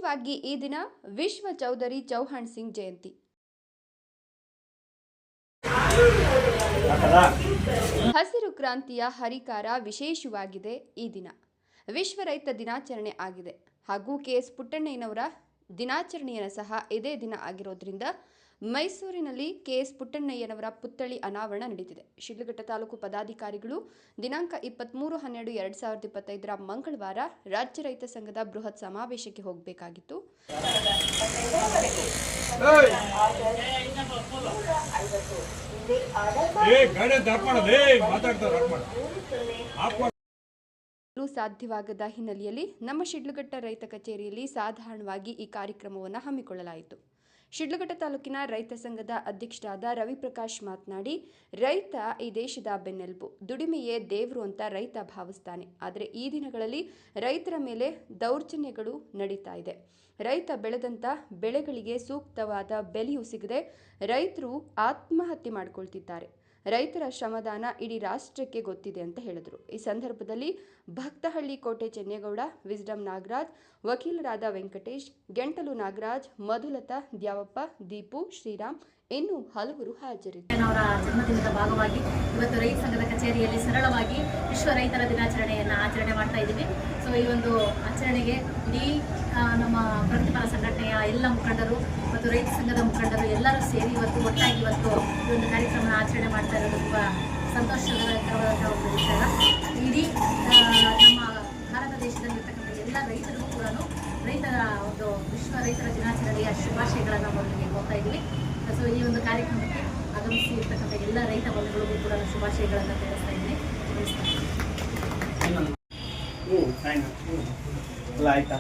ವಿಶೇಷವಾಗಿ ಈ ದಿನ ವಿಶ್ವ ಚೌಧರಿ ಚೌಹಾಣ್ ಸಿಂಗ್ ಜಯಂತಿ. ಹಸಿರು ಕ್ರಾಂತಿಯ ಹರಿಕಾರ ವಿಶೇಷವಾಗಿದೆ ಈ ದಿನ. ವಿಶ್ವ ರೈತ ದಿನಾಚರಣೆ ಆಗಿದೆ ಹಾಗೂ KS ಪುಟ್ಟಣ್ಣಯ್ಯನವರ ದಿನಾಚರಣೆಯನ್ನು ಸಹ ಇದೇ ದಿನ ಆಗಿರೋದ್ರಿಂದ ಮೈಸೂರಿನಲ್ಲಿ KS ಪುಟ್ಟಣ್ಣಯ್ಯನವರ ಪುತ್ಥಳಿ ಅನಾವರಣ ನಡೆದಿದೆ. ಶಿಡ್ಲಘಟ್ಟ ತಾಲೂಕು ಪದಾಧಿಕಾರಿಗಳು ದಿನಾಂಕ 23/12/2025 ಮಂಗಳವಾರ ರಾಜ್ಯ ರೈತ ಸಂಘದ ಬೃಹತ್ ಸಮಾವೇಶಕ್ಕೆ ಹೋಗಬೇಕಾಗಿತ್ತು. ಸಾಧ್ಯವಾಗದ ಹಿನ್ನೆಲೆಯಲ್ಲಿ ನಮ್ಮ ಶಿಡ್ಲಘಟ್ಟ ರೈತ ಕಚೇರಿಯಲ್ಲಿ ಸಾಧಾರಣವಾಗಿ ಈ ಕಾರ್ಯಕ್ರಮವನ್ನು ಹಮ್ಮಿಕೊಳ್ಳಲಾಯಿತು. ಶಿಡ್ಲಘಟ್ಟ ತಾಲೂಕಿನ ರೈತ ಸಂಘದ ಅಧ್ಯಕ್ಷರಾದ ರವಿಪ್ರಕಾಶ್ ಮಾತನಾಡಿ, ರೈತ ಈ ದೇಶದ ಬೆನ್ನೆಲುಬು, ದುಡಿಮೆಯೇ ದೇವರು ಅಂತ ರೈತ ಭಾವಿಸ್ತಾನೆ. ಆದರೆ ಈ ದಿನಗಳಲ್ಲಿ ರೈತರ ಮೇಲೆ ದೌರ್ಜನ್ಯಗಳು ನಡೀತಾ ಇದೆ. ರೈತ ಬೆಳೆದಂಥ ಬೆಳೆಗಳಿಗೆ ಸೂಕ್ತವಾದ ಬೆಲೆಯೂ ಸಿಗದೆ ರೈತರು ಆತ್ಮಹತ್ಯೆ ಮಾಡಿಕೊಳ್ತಿದ್ದಾರೆ. ರೈತರ ಶ್ರಮದಾನ ಇಡೀ ರಾಷ್ಟ್ರಕ್ಕೆ ಗೊತ್ತಿದೆ ಅಂತ ಹೇಳಿದರು. ಈ ಸಂದರ್ಭದಲ್ಲಿ ಭಕ್ತಹಳ್ಳಿ ಕೋಟೆ ಚೆನ್ನೇಗೌಡ, ವಿಸ್ಡಮ್ ನಾಗರಾಜ್, ವಕೀಲರಾದ ವೆಂಕಟೇಶ್, ಗೆಂಟಲು ನಾಗರಾಜ್, ಮಧುಲತಾ, ದ್ಯಾವಪ್ಪ, ದೀಪು, ಶ್ರೀರಾಮ್ ಇನ್ನೂ ಹಲವರು ಹಾಜರಿದ್ದರು. ಅವರ ಜನ್ಮದಿನದ ಭಾಗವಾಗಿ ಇವತ್ತು ರೈತ ಸಂಘದ ಕಚೇರಿಯಲ್ಲಿ ಸರಳವಾಗಿ ವಿಶ್ವ ರೈತರ ದಿನಾಚರಣೆಯನ್ನು ಆಚರಣೆ ಮಾಡ್ತಾ ಇದ್ದೀವಿ. ಸೊ ಈ ಒಂದು ಆಚರಣೆಗೆ ಇಡೀ ನಮ್ಮ ಪ್ರಗತಿಪರ ಸಂಘಟನೆಯ ಎಲ್ಲ ಮುಖಂಡರು ಮತ್ತು ರೈತ ಸಂಘದ ಮುಖಂಡರು ಎಲ್ಲರೂ ಸೇರಿ ಇವತ್ತು ಒಟ್ಟಾಗಿ ಇವತ್ತು ಈ ಒಂದು ಕಾರ್ಯಕ್ರಮ ಆಚರಣೆ ಮಾಡ್ತಾ ಇರೋದು ತುಂಬ ಸಂತೋಷಕರವಾದಂಥ ಒಂದು ವಿಷಯ. ಇಡೀ ನಮ್ಮ ಭಾರತ ದೇಶದಲ್ಲಿರ್ತಕ್ಕಂಥ ಎಲ್ಲ ರೈತರಿಗೂ ಕೂಡ ರೈತರ ಒಂದು ವಿಶ್ವ ರೈತರ ದಿನಾಚರಣೆಯ ಶುಭಾಶಯಗಳನ್ನು ಮೊದಲಿಗೆ ಹೋಗ್ತಾ ಇದ್ದೀವಿ. ಸೊ ಈ ಒಂದು ಕಾರ್ಯಕ್ರಮಕ್ಕೆ ಆಗಮಿಸಿ ಇರ್ತಕ್ಕಂಥ ಎಲ್ಲ ರೈತ ಬಂಧುಗಳಿಗೂ ಕೂಡ ಶುಭಾಶಯಗಳನ್ನು ತಿಳಿಸ್ತಾ ಇದ್ದೀನಿ. ಆಯ್ತಾ